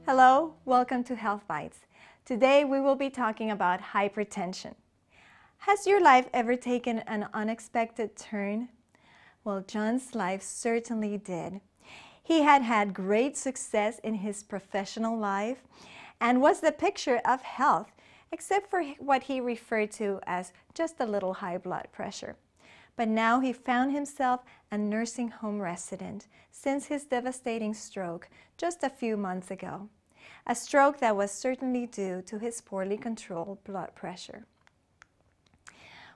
Hello, welcome to Health Bites. Today we will be talking about hypertension. Has your life ever taken an unexpected turn? Well, John's life certainly did. He had had great success in his professional life and was the picture of health, except for what he referred to as just a little high blood pressure. But now he found himself a nursing home resident since his devastating stroke just a few months ago. A stroke that was certainly due to his poorly controlled blood pressure.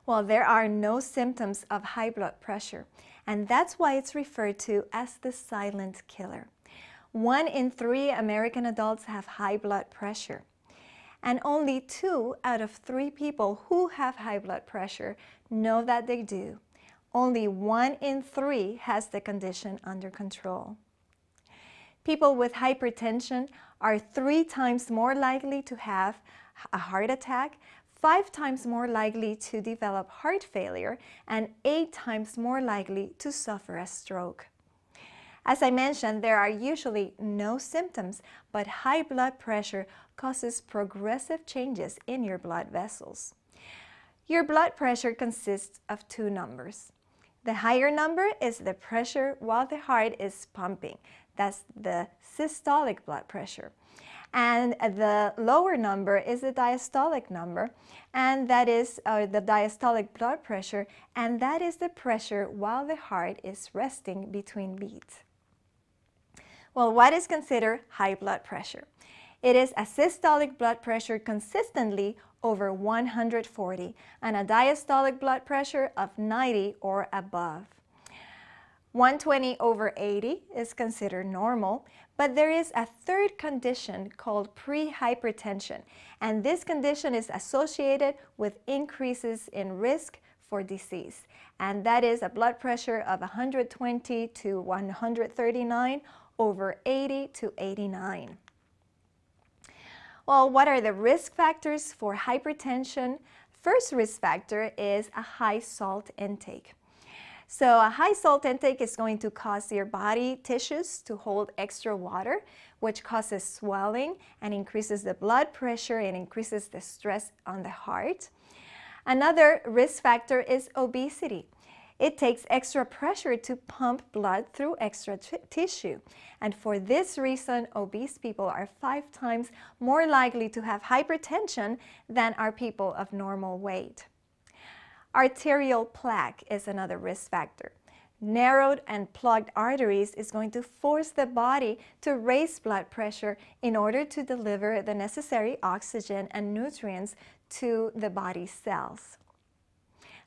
Well, there are no symptoms of high blood pressure, and that's why it's referred to as the silent killer. 1 in 3 American adults have high blood pressure, and only 2 out of 3 people who have high blood pressure know that they do. Only 1 in 3 has the condition under control. People with hypertension are 3 times more likely to have a heart attack, 5 times more likely to develop heart failure, and 8 times more likely to suffer a stroke. As I mentioned, there are usually no symptoms, but high blood pressure causes progressive changes in your blood vessels. Your blood pressure consists of 2 numbers. The higher number is the pressure while the heart is pumping. That's the systolic blood pressure. And the lower number is the diastolic number, and that is the diastolic blood pressure, and that is the pressure while the heart is resting between beats. Well, what is considered high blood pressure? It is a systolic blood pressure consistently over 140 and a diastolic blood pressure of 90 or above. 120 over 80 is considered normal, but there is a third condition called prehypertension, and this condition is associated with increases in risk for disease, and that is a blood pressure of 120 to 139 over 80 to 89. Well, what are the risk factors for hypertension? First risk factor is a high salt intake. So a high salt intake is going to cause your body tissues to hold extra water, which causes swelling and increases the blood pressure and increases the stress on the heart. Another risk factor is obesity. It takes extra pressure to pump blood through extra tissue. And for this reason, obese people are 5 times more likely to have hypertension than are people of normal weight. Arterial plaque is another risk factor. Narrowed and plugged arteries is going to force the body to raise blood pressure in order to deliver the necessary oxygen and nutrients to the body's cells.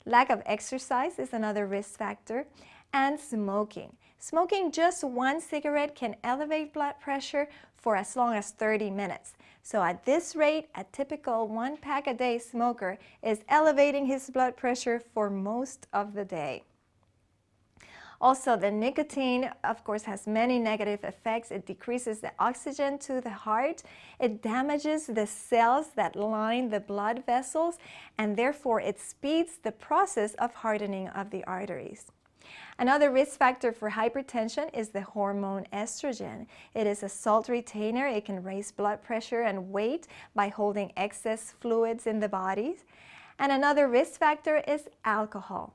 Lack of exercise is another risk factor, and smoking. Smoking just 1 cigarette can elevate blood pressure for as long as 30 minutes. So at this rate, a typical 1 pack a day smoker is elevating his blood pressure for most of the day. Also, the nicotine, of course, has many negative effects. It decreases the oxygen to the heart. It damages the cells that line the blood vessels, and therefore it speeds the process of hardening of the arteries. Another risk factor for hypertension is the hormone estrogen. It is a salt retainer. It can raise blood pressure and weight by holding excess fluids in the body. And another risk factor is alcohol.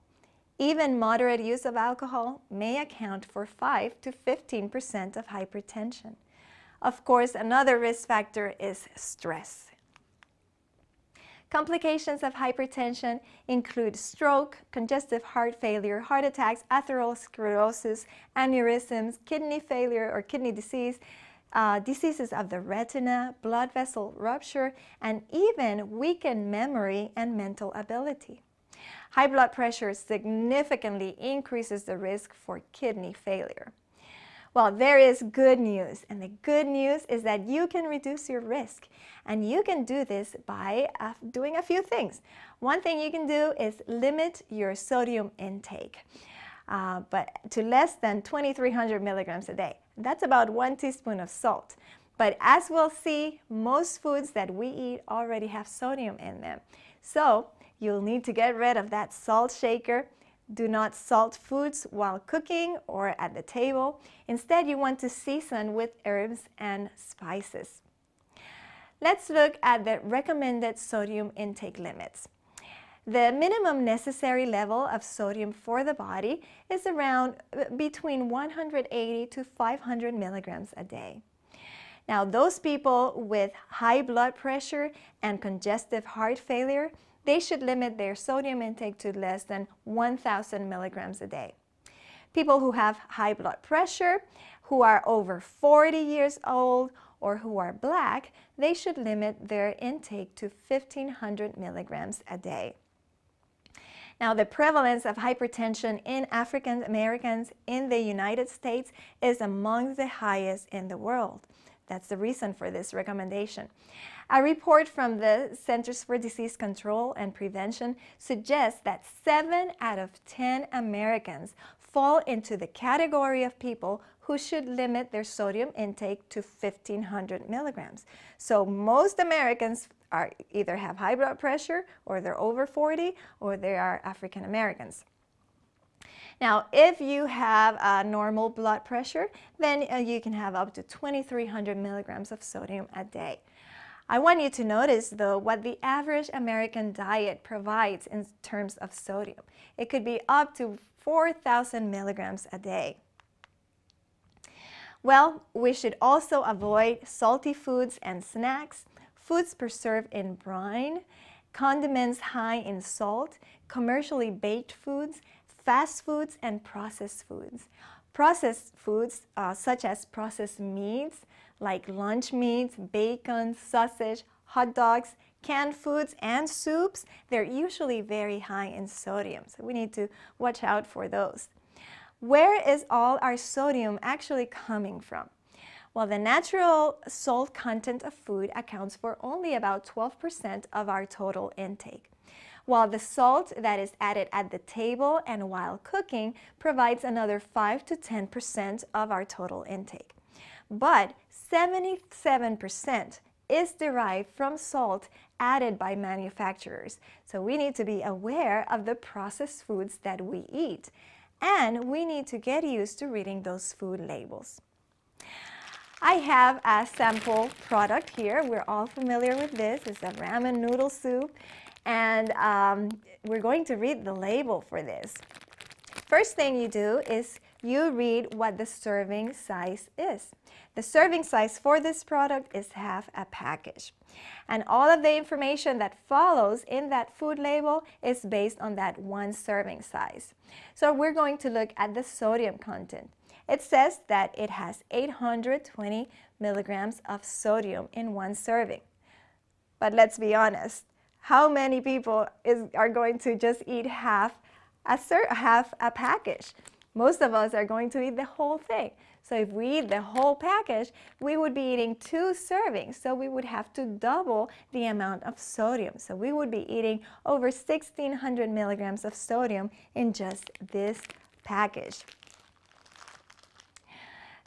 Even moderate use of alcohol may account for 5 to 15% of hypertension. Of course, another risk factor is stress. Complications of hypertension include stroke, congestive heart failure, heart attacks, atherosclerosis, aneurysms, kidney failure or kidney disease, diseases of the retina, blood vessel rupture, and even weakened memory and mental ability. High blood pressure significantly increases the risk for kidney failure. Well, there is good news, and the good news is that you can reduce your risk, and you can do this by doing a few things. One thing you can do is limit your sodium intake, but to less than 2,300 milligrams a day. That's about 1 teaspoon of salt. But as we'll see, most foods that we eat already have sodium in them. So you'll need to get rid of that salt shaker, Do not salt foods while cooking or at the table. Instead, you want to season with herbs and spices. Let's look at the recommended sodium intake limits. The minimum necessary level of sodium for the body is around between 180 to 500 milligrams a day. Now, those people with high blood pressure and congestive heart failure, they should limit their sodium intake to less than 1,000 milligrams a day. People who have high blood pressure, who are over 40 years old, or who are Black, they should limit their intake to 1,500 milligrams a day. Now, the prevalence of hypertension in African Americans in the United States is among the highest in the world. That's the reason for this recommendation. A report from the Centers for Disease Control and Prevention suggests that 7 out of 10 Americans fall into the category of people who should limit their sodium intake to 1,500 milligrams. So most Americans either have high blood pressure, or they're over 40, or they are African Americans. Now, if you have normal blood pressure, then you can have up to 2,300 milligrams of sodium a day. I want you to notice, though, what the average American diet provides in terms of sodium. It could be up to 4,000 milligrams a day. Well, we should also avoid salty foods and snacks, foods preserved in brine, condiments high in salt, commercially baked foods, fast foods, and processed foods. Processed foods such as processed meats like lunch meats, bacon, sausage, hot dogs, canned foods, and soups, they're usually very high in sodium, so we need to watch out for those. Where is all our sodium actually coming from? Well, the natural salt content of food accounts for only about 12% of our total intake, while the salt that is added at the table and while cooking provides another 5 to 10% of our total intake. But 77% is derived from salt added by manufacturers. So we need to be aware of the processed foods that we eat, and we need to get used to reading those food labels. I have a sample product here. We're all familiar with this. It's a ramen noodle soup, and we're going to read the label for this. First thing you do is you read what the serving size is. The serving size for this product is half a package. And all of the information that follows in that food label is based on that one serving size. So we're going to look at the sodium content. It says that it has 820 milligrams of sodium in one serving. But let's be honest, how many people are going to just eat half a package? Most of us are going to eat the whole thing. So if we eat the whole package, we would be eating 2 servings. So we would have to double the amount of sodium. So we would be eating over 1,600 milligrams of sodium in just this package.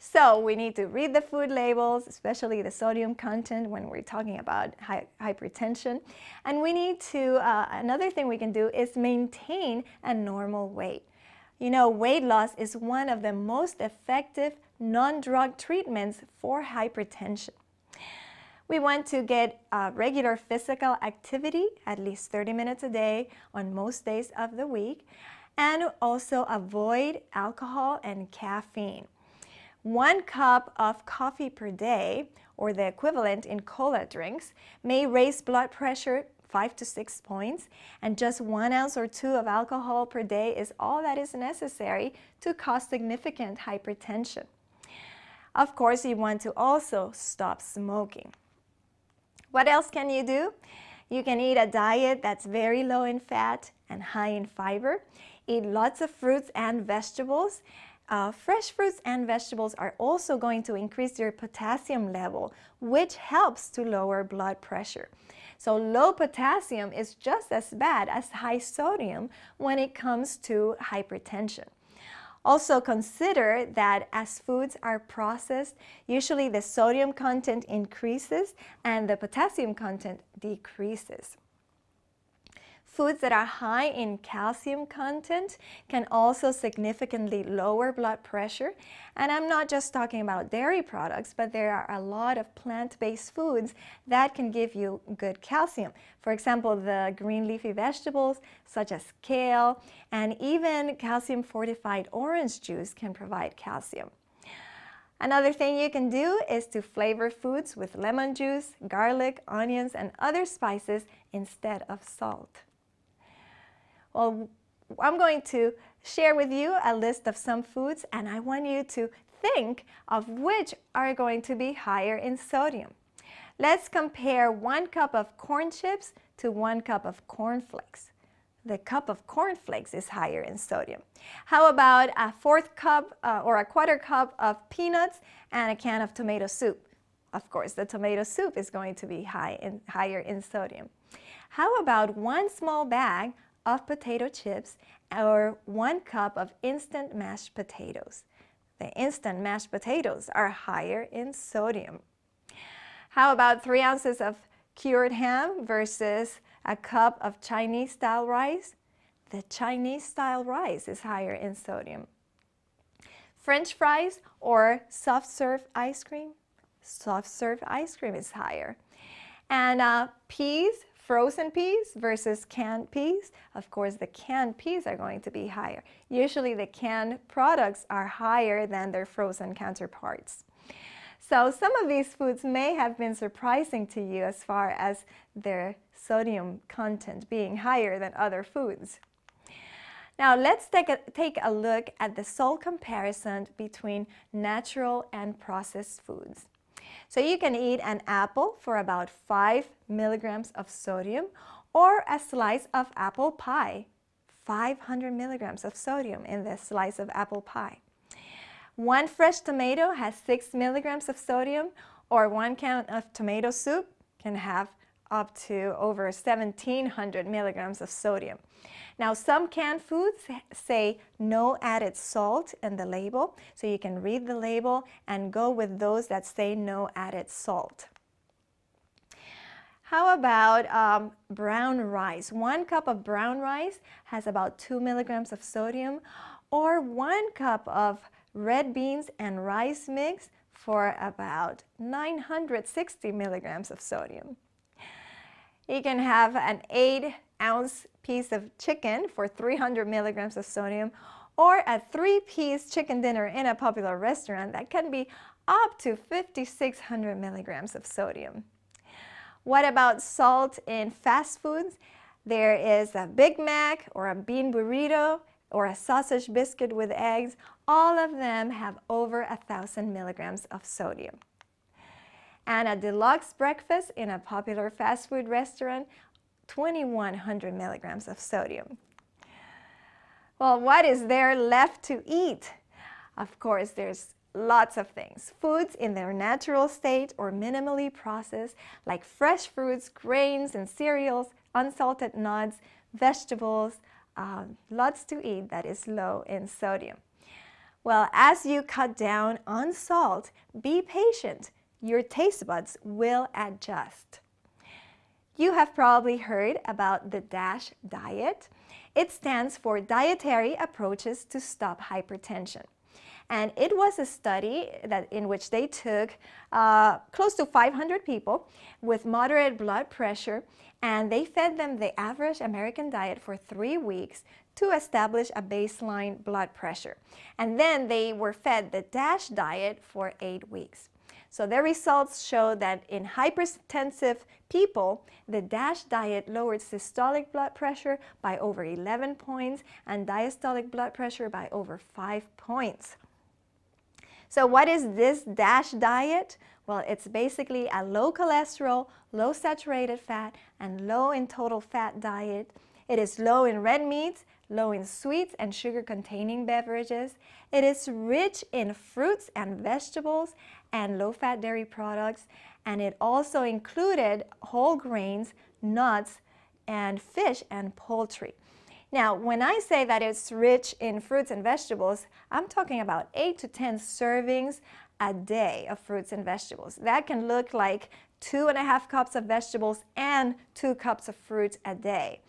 So we need to read the food labels, especially the sodium content when we're talking about hypertension. And we need to, another thing we can do is maintain a normal weight. You know, weight loss is one of the most effective non-drug treatments for hypertension. We want to get regular physical activity, at least 30 minutes a day on most days of the week, and also avoid alcohol and caffeine. 1 cup of coffee per day, or the equivalent in cola drinks, may raise blood pressure 5 to 6 points, and just 1 ounce or 2 of alcohol per day is all that is necessary to cause significant hypertension. Of course, you want to also stop smoking. What else can you do? You can eat a diet that's very low in fat and high in fiber. Eat lots of fruits and vegetables. Fresh fruits and vegetables are also going to increase your potassium level, which helps to lower blood pressure. So low potassium is just as bad as high sodium when it comes to hypertension. Also consider that as foods are processed, usually the sodium content increases and the potassium content decreases. Foods that are high in calcium content can also significantly lower blood pressure. And I'm not just talking about dairy products, but there are a lot of plant-based foods that can give you good calcium. For example, the green leafy vegetables such as kale, and even calcium-fortified orange juice can provide calcium. Another thing you can do is to flavor foods with lemon juice, garlic, onions, and other spices instead of salt. Well, I'm going to share with you a list of some foods, and I want you to think of which are going to be higher in sodium. Let's compare 1 cup of corn chips to 1 cup of cornflakes. The cup of cornflakes is higher in sodium. How about a 1/4 cup or a 1/4 cup of peanuts and a can of tomato soup? Of course, the tomato soup is going to be higher in sodium. How about 1 small bag of potato chips or 1 cup of instant mashed potatoes? The instant mashed potatoes are higher in sodium. How about 3 ounces of cured ham versus a cup of Chinese-style rice? The Chinese-style rice is higher in sodium. French fries or soft-serve ice cream? Soft-serve ice cream is higher. And peas, frozen peas versus canned peas? Of course, the canned peas are going to be higher. Usually the canned products are higher than their frozen counterparts. So some of these foods may have been surprising to you as far as their sodium content being higher than other foods. Now let's take a look at the salt comparison between natural and processed foods. So you can eat an apple for about 5 milligrams of sodium, or a slice of apple pie, 500 milligrams of sodium in the slice of apple pie. 1 fresh tomato has 6 milligrams of sodium, or 1 can of tomato soup can have up to over 1,700 milligrams of sodium. Now, some canned foods say no added salt in the label, so you can read the label and go with those that say no added salt. How about brown rice? 1 cup of brown rice has about 2 milligrams of sodium, or 1 cup of red beans and rice mix for about 960 milligrams of sodium. You can have an 8-ounce piece of chicken for 300 milligrams of sodium, or a 3-piece chicken dinner in a popular restaurant that can be up to 5,600 milligrams of sodium. What about salt in fast foods? There is a Big Mac or a bean burrito or a sausage biscuit with eggs. All of them have over 1,000 milligrams of sodium. And a deluxe breakfast in a popular fast food restaurant, 2,100 milligrams of sodium. Well, what is there left to eat? Of course, there's lots of things. Foods in their natural state or minimally processed, like fresh fruits, grains and cereals, unsalted nuts, vegetables, lots to eat that is low in sodium. Well, as you cut down on salt, be patient. Your taste buds will adjust. You have probably heard about the DASH diet. It stands for Dietary Approaches to Stop Hypertension. And it was a study in which they took close to 500 people with moderate blood pressure, and they fed them the average American diet for 3 weeks to establish a baseline blood pressure. And then they were fed the DASH diet for 8 weeks. So their results show that in hypertensive people, the DASH diet lowered systolic blood pressure by over 11 points and diastolic blood pressure by over 5 points. So what is this DASH diet? Well, it's basically a low cholesterol, low saturated fat, and low in total fat diet. It is low in red meats, low in sweets and sugar-containing beverages. It is rich in fruits and vegetables and low-fat dairy products. And it also included whole grains, nuts, and fish and poultry. Now, when I say that it's rich in fruits and vegetables, I'm talking about 8 to 10 servings a day of fruits and vegetables. That can look like 2.5 cups of vegetables and 2 cups of fruits a day.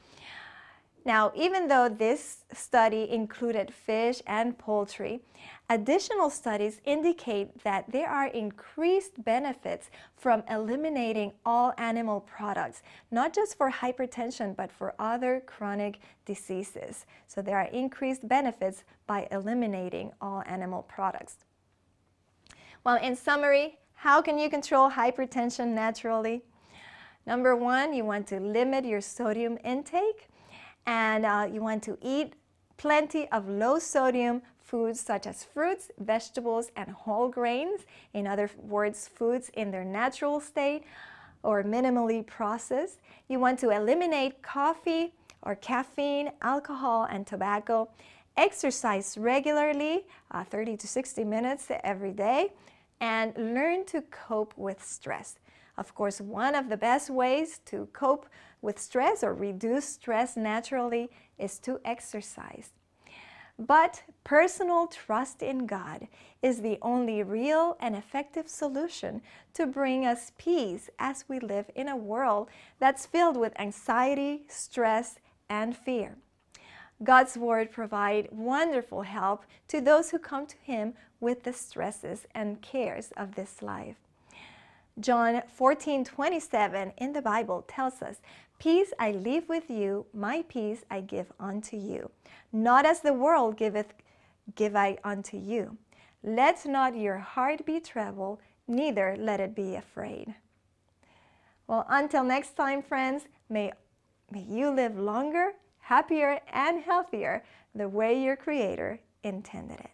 Now, even though this study included fish and poultry, additional studies indicate that there are increased benefits from eliminating all animal products, not just for hypertension, but for other chronic diseases. So there are increased benefits by eliminating all animal products. Well, in summary, how can you control hypertension naturally? Number one, you want to limit your sodium intake. And you want to eat plenty of low sodium foods such as fruits, vegetables, and whole grains. In other words, foods in their natural state or minimally processed. You want to eliminate coffee or caffeine, alcohol, and tobacco. Exercise regularly, 30 to 60 minutes every day, and learn to cope with stress. Of course, one of the best ways to cope with stress or reduce stress naturally is to exercise. But personal trust in God is the only real and effective solution to bring us peace as we live in a world that's filled with anxiety, stress, and fear. God's Word provides wonderful help to those who come to Him with the stresses and cares of this life. John 14:27 in the Bible tells us, "Peace I leave with you, my peace I give unto you. Not as the world giveth, give I unto you. Let not your heart be troubled, neither let it be afraid." Well, until next time, friends, may you live longer, happier, and healthier the way your Creator intended it.